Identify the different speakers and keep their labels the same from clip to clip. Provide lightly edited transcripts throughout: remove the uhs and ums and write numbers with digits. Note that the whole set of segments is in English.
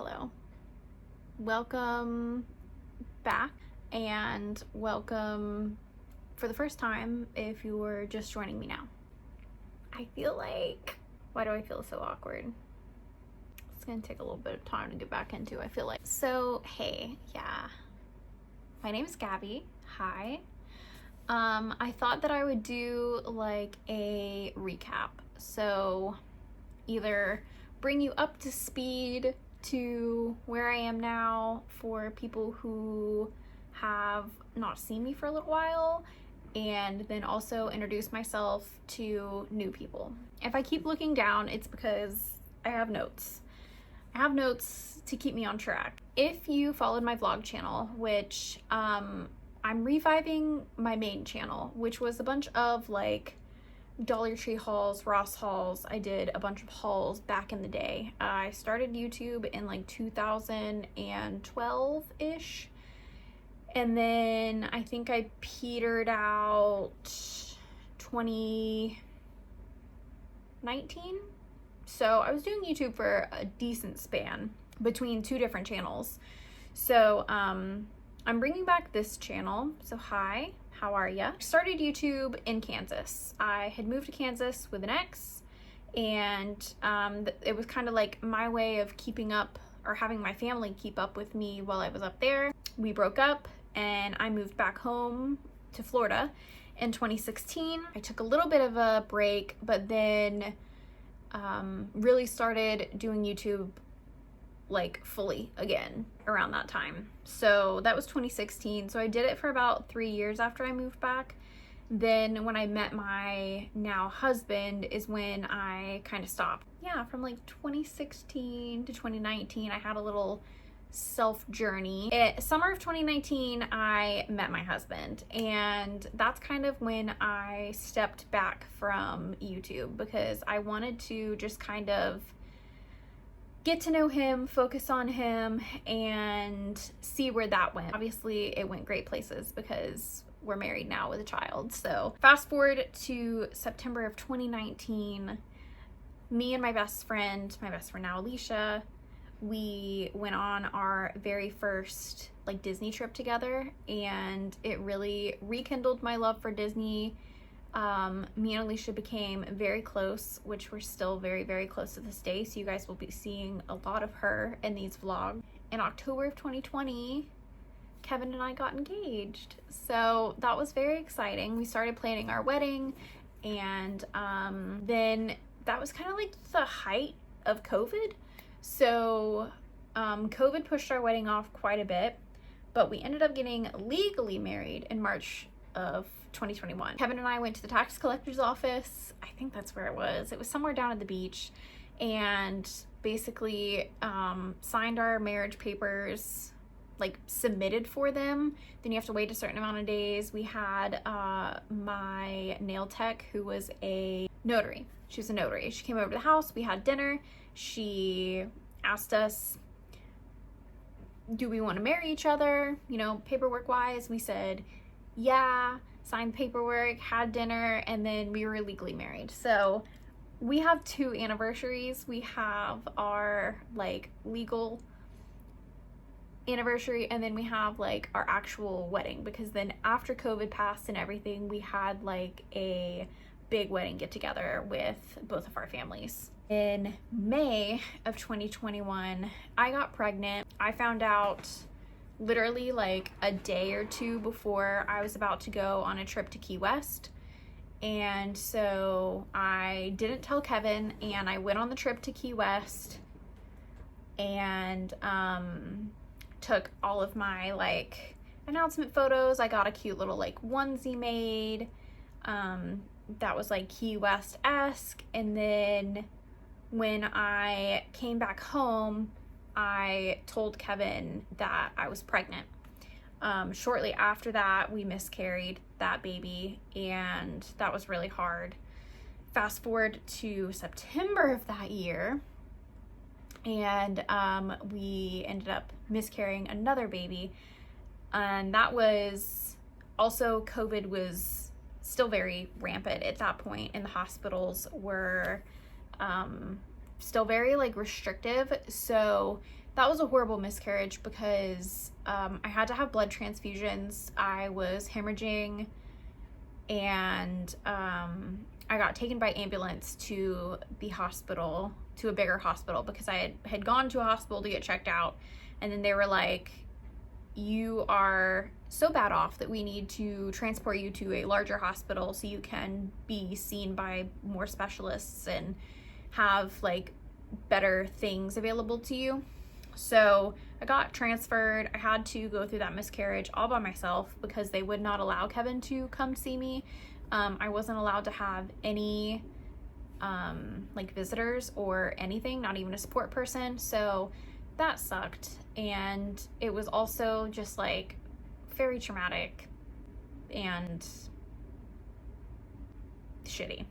Speaker 1: Hello. Welcome back, and welcome for the first time if you were just joining me now. I feel like, why do I feel so awkward? It's gonna take a little bit of time to get back into, I feel like. So, hey, my name is Gabby. Hi. I thought that I would do like a recap. So either bring you up to speed to where I am now for people who have not seen me for a little while, and then also introduce myself to new people. If I keep looking down, it's because I have notes. I have notes to keep me on track. If you followed my vlog channel, which I'm reviving my main channel, which was a bunch of like Dollar Tree hauls, Ross hauls. I did a bunch of hauls back in the day. I started YouTube in like 2012-ish. And then I think I petered out 2019. So I was doing YouTube for a decent span between two different channels. So I'm bringing back this channel. So hi. How are ya? Started YouTube in Kansas. I had moved to Kansas with an ex, and it was kind of like my way of keeping up, or having my family keep up with me while I was up there. We broke up and I moved back home to Florida in 2016. I took a little bit of a break, but then really started doing YouTube like fully again around that time. So that was 2016. So I did it for about 3 years after I moved back. Then when I met my now husband is when I kind of stopped. Yeah, from like 2016 to 2019, I had a little self journey. Summer of 2019, I met my husband, and that's kind of when I stepped back from YouTube because I wanted to just kind of get to know him, focus on him, and see where that went. Obviously, it went great places because we're married now with a child. So fast forward to September of 2019, me and my best friend now Alicia, we went on our very first like Disney trip together, and it really rekindled my love for Disney. Me and Alicia became very close, which we're still very, very close to this day. So you guys will be seeing a lot of her in these vlogs. In October of 2020, Kevin and I got engaged. So that was very exciting. We started planning our wedding, and then that was kind of like the height of COVID. So COVID pushed our wedding off quite a bit, but we ended up getting legally married in March of 2021. Kevin and I went to the tax collector's office. I think that's where it was. It was somewhere down at the beach, and basically signed our marriage papers, like submitted for them. Then you have to wait a certain amount of days. We had my nail tech, who was a notary. She was a notary. She came over to the house. We had dinner. She asked us, do we want to marry each other? You know, paperwork wise. We said, yeah, signed paperwork, had dinner, and then we were legally married. So we have 2 anniversaries. We have our like legal anniversary, and then we have like our actual wedding, because then after COVID passed and everything, we had like a big wedding get together with both of our families. In May of 2021, I got pregnant. I found out literally like a day or two before I was about to go on a trip to Key West. And so I didn't tell Kevin, and I went on the trip to Key West and took all of my like announcement photos. I got a cute little like onesie made that was like Key West-esque. And then when I came back home, I told Kevin that I was pregnant. Shortly after that, we miscarried that baby, and that was really hard. Fast forward to September of that year, and we ended up miscarrying another baby, and that was also, COVID was still very rampant at that point, and the hospitals were still very like restrictive. So that was a horrible miscarriage because I had to have blood transfusions. I was hemorrhaging, and I got taken by ambulance to the hospital, to a bigger hospital, because I had gone to a hospital to get checked out, and then they were like, you are so bad off that we need to transport you to a larger hospital so you can be seen by more specialists and have like better things available to you. So I got transferred. I had to go through that miscarriage all by myself because they would not allow Kevin to come see me. I wasn't allowed to have any like visitors or anything, not even a support person. So that sucked. And it was also just like very traumatic and shitty.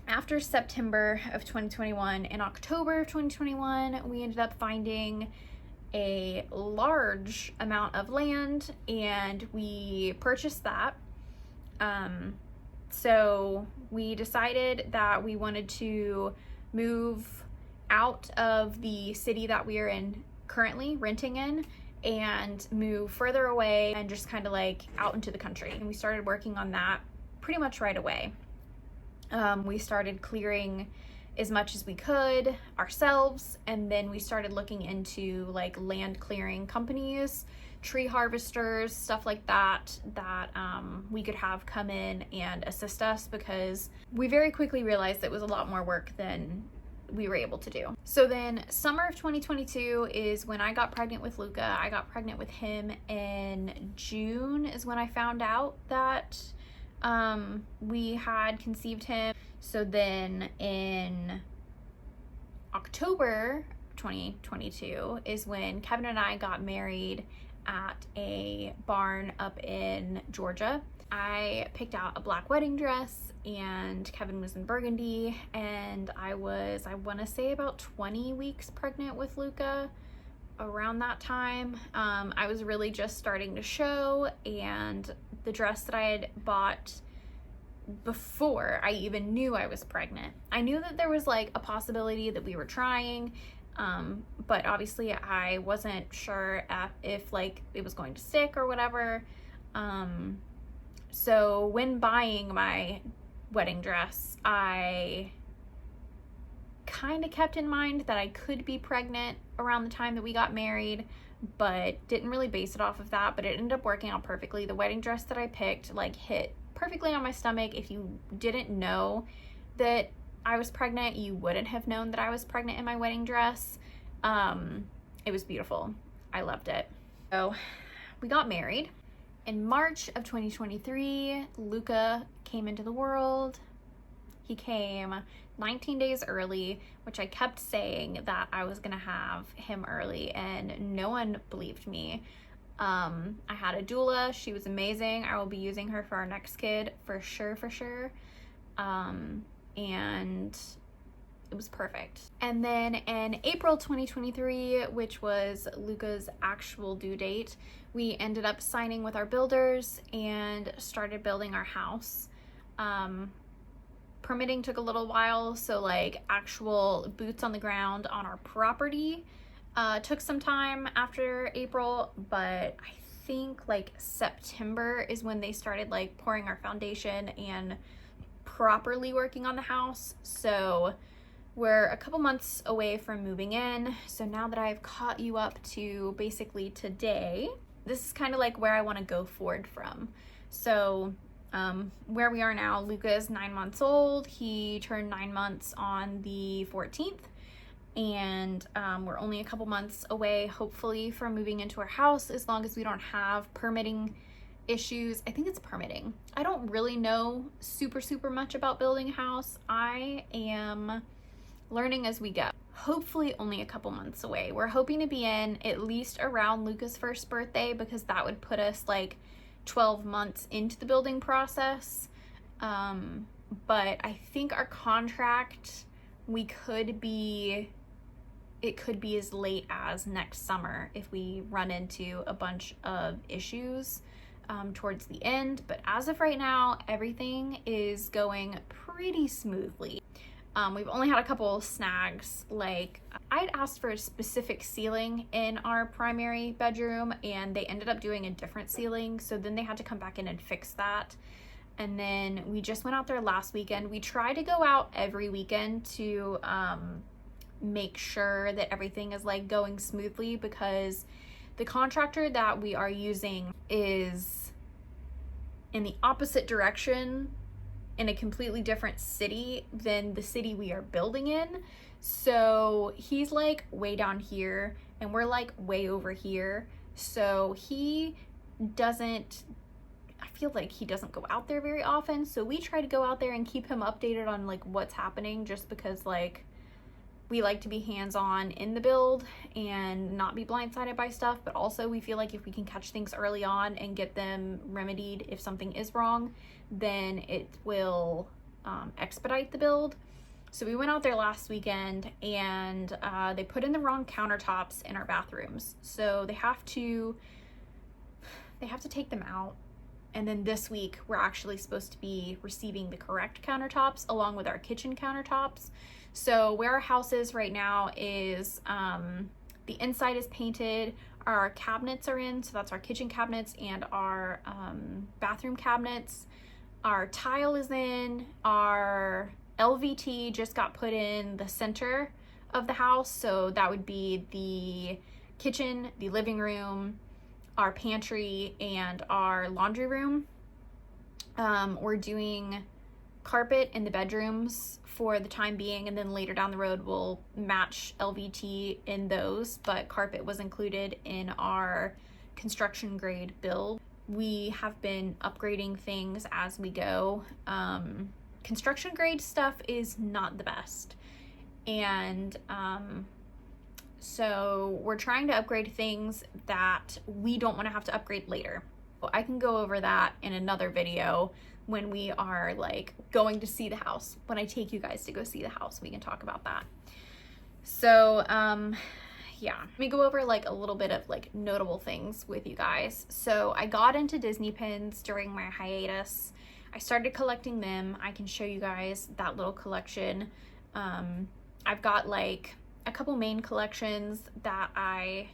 Speaker 1: After September of 2021, in October of 2021, we ended up finding a large amount of land and we purchased that. So we decided that we wanted to move out of the city that we are in currently renting in and move further away and just kind of like out into the country. And we started working on that pretty much right away. We started clearing as much as we could ourselves, and then we started looking into like land clearing companies, tree harvesters, stuff like that we could have come in and assist us, because we very quickly realized it was a lot more work than we were able to do. So then summer of 2022 is when I got pregnant with Luca. I got pregnant with him in June is when I found out that we had conceived him. So then in October 2022 is when Kevin and I got married at a barn up in Georgia. I picked out a black wedding dress and Kevin was in burgundy, and I want to say about 20 weeks pregnant with Luca around that time. I was really just starting to show, and the dress that I had bought before I even knew I was pregnant, I knew that there was like a possibility that we were trying, but obviously I wasn't sure if like it was going to stick or whatever. So when buying my wedding dress, I kind of kept in mind that I could be pregnant around the time that we got married, but didn't really base it off of that. But it ended up working out perfectly. The wedding dress that I picked like hit perfectly on my stomach. If you didn't know that I was pregnant, you wouldn't have known that I was pregnant in my wedding dress. It was beautiful. I loved it. So we got married. In March of 2023, Luca came into the world. He came 19 days early, which I kept saying that I was gonna have him early, and no one believed me. I had a doula. She was amazing. I will be using her for our next kid for sure. And it was perfect. And then in April 2023, which was Luca's actual due date, we ended up signing with our builders and started building our house. Permitting took a little while, so like actual boots on the ground on our property took some time after April, but I think like September is when they started like pouring our foundation and properly working on the house. So we're a couple months away from moving in. So now that I've caught you up to basically today, this is kind of like where I want to go forward from. So where we are now, Luca is 9 months old. He turned 9 months on the 14th. And we're only a couple months away, hopefully, from moving into our house, as long as we don't have permitting issues. I think it's permitting. I don't really know super much about building a house. I am learning as we go. Hopefully only a couple months away. We're hoping to be in at least around Luca's first birthday, because that would put us like 12 months into the building process. But I think our contract, it could be as late as next summer if we run into a bunch of issues towards the end. But as of right now, everything is going pretty smoothly. We've only had a couple snags. Like, I I'd asked for a specific ceiling in our primary bedroom, and they ended up doing a different ceiling, so then they had to come back in and fix that. And then we just went out there last weekend. We try to go out every weekend to make sure that everything is like going smoothly, because the contractor that we are using is in the opposite direction, in a completely different city than the city we are building in. So he's like way down here and we're like way over here. So I feel like he doesn't go out there very often. So we try to go out there and keep him updated on like what's happening, just because like we like to be hands-on in the build and not be blindsided by stuff. But also we feel like if we can catch things early on and get them remedied if something is wrong, then it will expedite the build. So we went out there last weekend, and they put in the wrong countertops in our bathrooms. So they have to take them out. And then this week we're actually supposed to be receiving the correct countertops along with our kitchen countertops. So where our house is right now is the inside is painted, our cabinets are in, so that's our kitchen cabinets and our bathroom cabinets. Our tile is in, our LVT just got put in the center of the house, so that would be the kitchen, the living room, our pantry, and our laundry room. We're doing carpet in the bedrooms for the time being, and then later down the road we'll match LVT in those, but carpet was included in our construction grade build. We have been upgrading things as we go. Construction grade stuff is not the best, and so we're trying to upgrade things that we don't want to have to upgrade later. I can go over that in another video when we are like going to see the house. When I take you guys to go see the house, we can talk about that. So yeah, let me go over like a little bit of like notable things with you guys. So I got into Disney pins during my hiatus. I started collecting them. I can show you guys that little collection. I've got like a couple main collections that I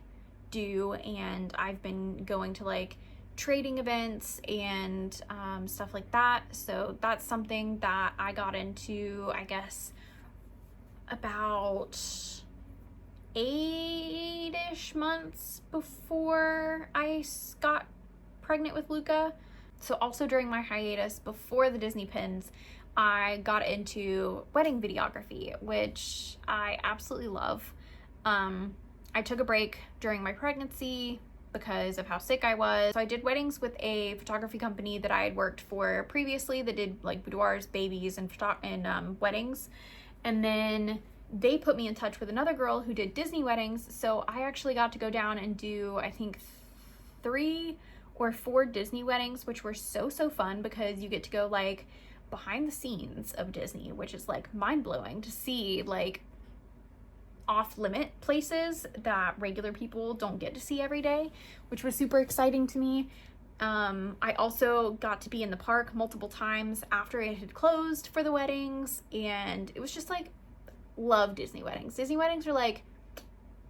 Speaker 1: do, and I've been going to like trading events and stuff like that. So that's something that I got into, I guess, about 8-ish months before I got pregnant with Luca. So also during my hiatus before the Disney pins, I got into wedding videography, which I absolutely love. I took a break during my pregnancy because of how sick I was. So I did weddings with a photography company that I had worked for previously that did like boudoirs, babies, and weddings. And then they put me in touch with another girl who did Disney weddings. So I actually got to go down and do, I think, 3 or 4 Disney weddings, which were so fun, because you get to go like behind the scenes of Disney, which is like mind-blowing to see like off-limit places that regular people don't get to see every day, which was super exciting to me. I also got to be in the park multiple times after it had closed for the weddings, and it was just like, love Disney weddings. Disney weddings are like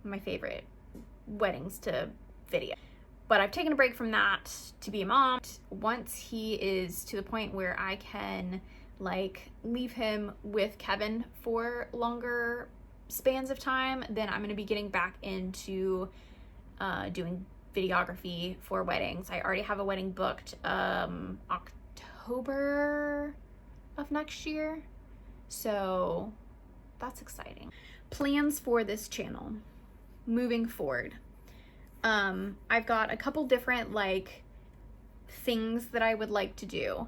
Speaker 1: my favorite weddings to video. But I've taken a break from that to be a mom. Once he is to the point where I can like leave him with Kevin for longer spans of time, then I'm going to be getting back into doing videography for weddings. I already have a wedding booked October of next year, so that's exciting. Plans for this channel moving forward. I've got a couple different like things that I would like to do.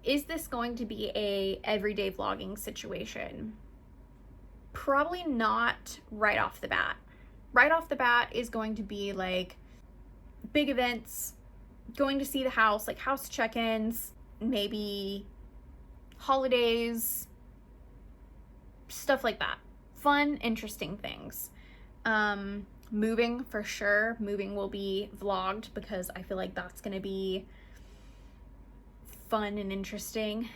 Speaker 1: Is this going to be a everyday vlogging situation? Probably not right off the bat. Right off the bat is going to be like big events, going to see the house, like house check-ins, maybe holidays, stuff like that. Fun, interesting things. Moving for sure. Moving will be vlogged because I feel like that's going to be fun and interesting.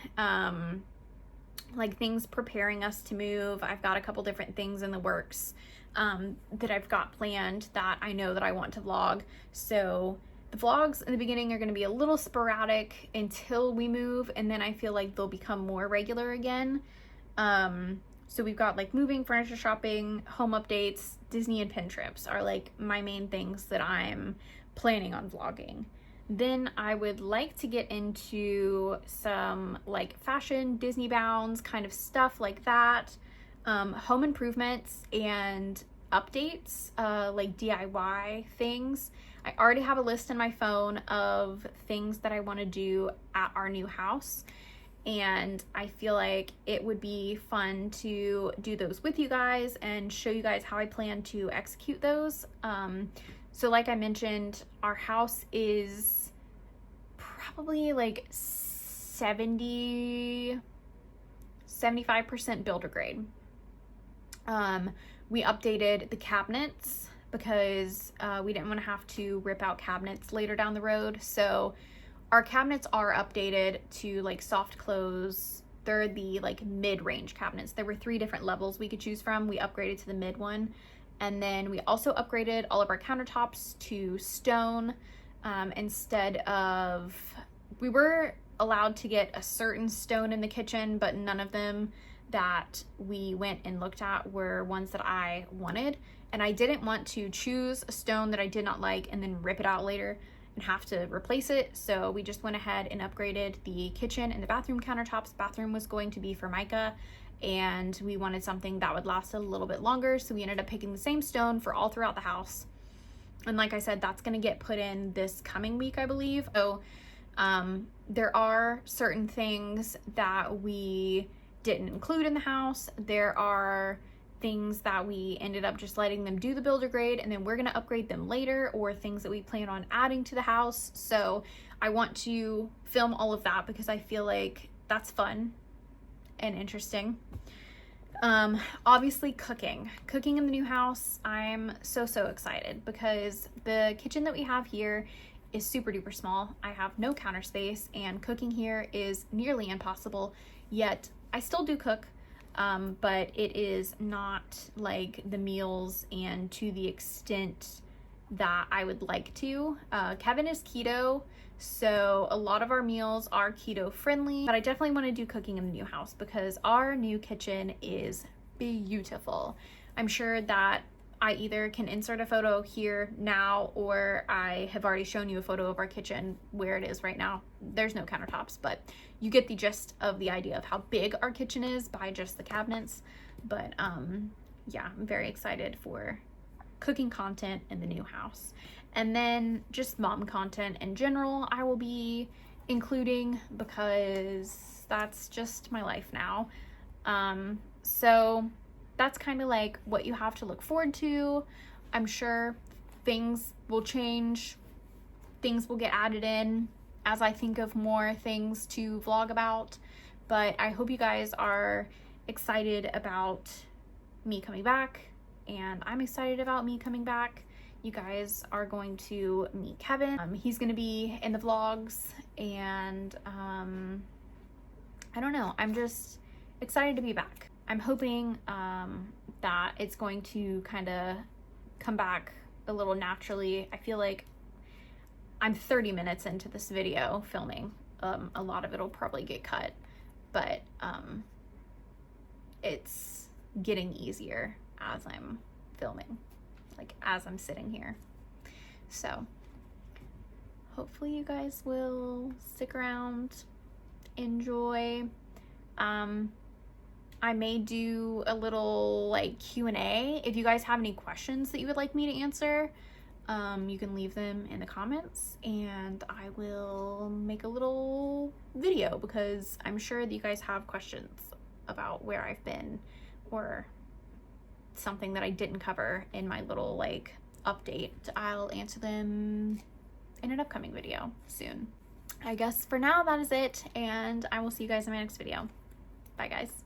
Speaker 1: Like things preparing us to move. I've got a couple different things in the works. that I've got planned that I know that I want to vlog. So the vlogs in the beginning are going to be a little sporadic until we move, and then I feel like they'll become more regular again. So we've got like moving, furniture shopping, home updates, Disney and pin trips are like my main things that I'm planning on vlogging. Then I would like to get into some like fashion, Disney bounds kind of stuff like that. Home improvements and updates, like DIY things. I already have a list in my phone of things that I want to do at our new house, and I feel like it would be fun to do those with you guys and show you guys how I plan to execute those. So like I mentioned, our house is probably like 75% builder grade. We updated the cabinets because we didn't want to have to rip out cabinets later down the road. So our cabinets are updated to like soft close. They're the like mid-range cabinets. There were 3 different levels we could choose from. We upgraded to the mid one. And then we also upgraded all of our countertops to stone, instead of, we were allowed to get a certain stone in the kitchen, but none of them that we went and looked at were ones that I wanted. And I didn't want to choose a stone that I did not like and then rip it out later and have to replace it. So we just went ahead and upgraded the kitchen and the bathroom countertops. Bathroom was going to be Formica, and we wanted something that would last a little bit longer, so we ended up picking the same stone for all throughout the house. And like I said, that's going to get put in this coming week, I believe. So there are certain things that we didn't include in the house. There are things that we ended up just letting them do the builder grade, and then we're going to upgrade them later, or things that we plan on adding to the house. So I want to film all of that because I feel like that's fun and interesting. Obviously cooking in the new house. I'm so excited because the kitchen that we have here is super duper small. I have no counter space, and cooking here is nearly impossible. Yet I still do cook, but it is not like the meals and to the extent that I would like to. Kevin is keto, so a lot of our meals are keto friendly, but I definitely want to do cooking in the new house because our new kitchen is beautiful. I'm sure that I either can insert a photo here now, or I have already shown you a photo of our kitchen where it is right now. There's no countertops, but you get the gist of the idea of how big our kitchen is by just the cabinets. But yeah, I'm very excited for cooking content in the new house. And then just mom content in general, I will be including because that's just my life now. So that's kind of like what you have to look forward to. I'm sure things will change, things will get added in as I think of more things to vlog about. But I hope you guys are excited about me coming back, and I'm excited about me coming back. You guys are going to meet Kevin. He's going to be in the vlogs, and I don't know. I'm just excited to be back. I'm hoping that it's going to kind of come back a little naturally. I feel like I'm 30 minutes into this video filming. A lot of it'll probably get cut, but it's getting easier as I'm filming, like as I'm sitting here. So hopefully you guys will stick around, enjoy. I may do a little like Q&A. If you guys have any questions that you would like me to answer, you can leave them in the comments and I will make a little video because I'm sure that you guys have questions about where I've been or something that I didn't cover in my little like update. I'll answer them in an upcoming video soon. I guess for now that is it, and I will see you guys in my next video. Bye guys.